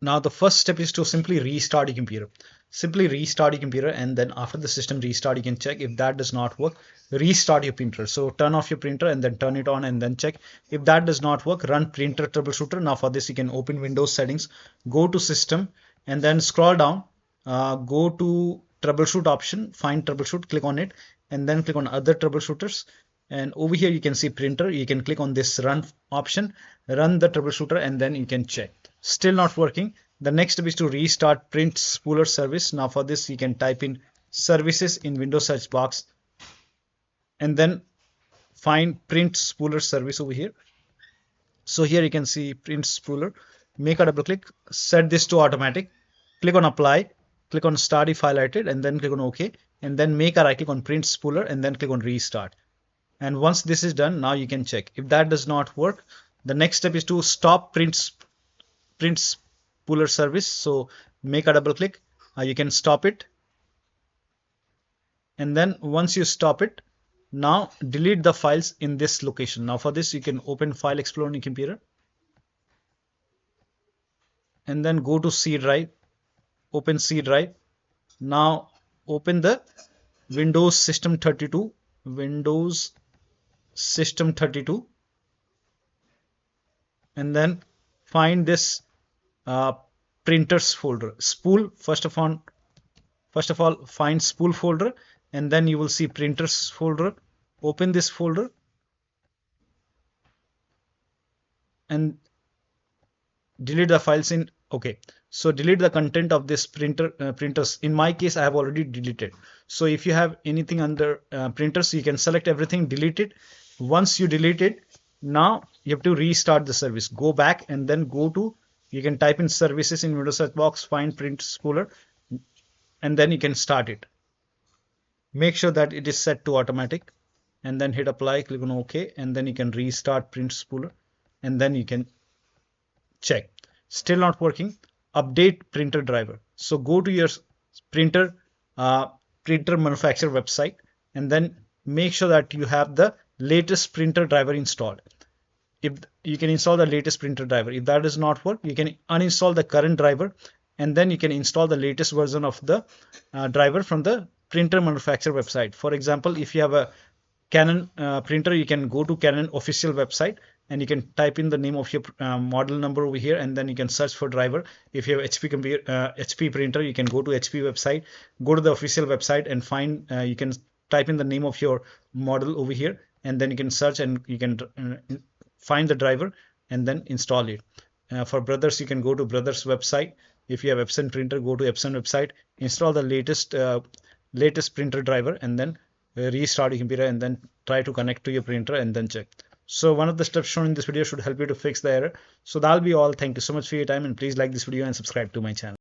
Now the first step is to simply restart your computer. Simply restart your computer, and then after the system restart, you can check. If that does not work, restart your printer. So turn off your printer and then turn it on and then check. If that does not work, run printer troubleshooter. Now for this, you can open Windows settings, go to system, and then scroll down, go to troubleshoot option, find troubleshoot, click on it, and then click on other troubleshooters. And over here you can see printer. You can click on this run option, run the troubleshooter, and then you can check. Still not working. The next step is to restart print spooler service. Now for this, you can type in services in Windows search box and then find print spooler service over here. So here you can see print spooler. Make a double click, set this to automatic, click on apply, click on start if highlighted, and then click on OK, and then make a right click on print spooler and then click on restart. And once this is done, now you can check. If that does not work, the next step is to stop print spooler service. So make a double click, you can stop it, and then once you stop it, now delete the files in this location. Now for this, you can open File Explorer on your computer and then go to C drive, open C drive. Now open the Windows System 32, Windows System 32, and then find this printers folder, spool. First of all, find spool folder, and then you will see printers folder. Open this folder and delete the files in. Okay, so delete the content of this printers. In my case, I have already deleted. So if you have anything under printers, you can select everything, delete it. Once you delete it, now you have to restart the service. Go back and then go to, you can type in services in Windows search box, find print spooler, and then you can start it. Make sure that it is set to automatic, and then hit apply, click on OK, and then you can restart print spooler, and then you can check. Still not working, update printer driver. So go to your printer manufacturer website, and then make sure that you have the latest printer driver installed. If you can install the latest printer driver. If that does not work, you can uninstall the current driver, and then you can install the latest version of the driver from the printer manufacturer website. For example, if you have a Canon printer, you can go to Canon official website, and you can type in the name of your model number over here, and then you can search for driver. If you have HP printer, you can go to HP website, go to the official website, and find you can type in the name of your model over here, and then you can search and you can find the driver and then install it. For brothers, you can go to brothers website. If you have Epson printer, go to Epson website, install the latest printer driver, and then restart your computer, and then try to connect to your printer and then check. So one of the steps shown in this video should help you to fix the error. So that'll be all. Thank you so much for your time, and please like this video and subscribe to my channel.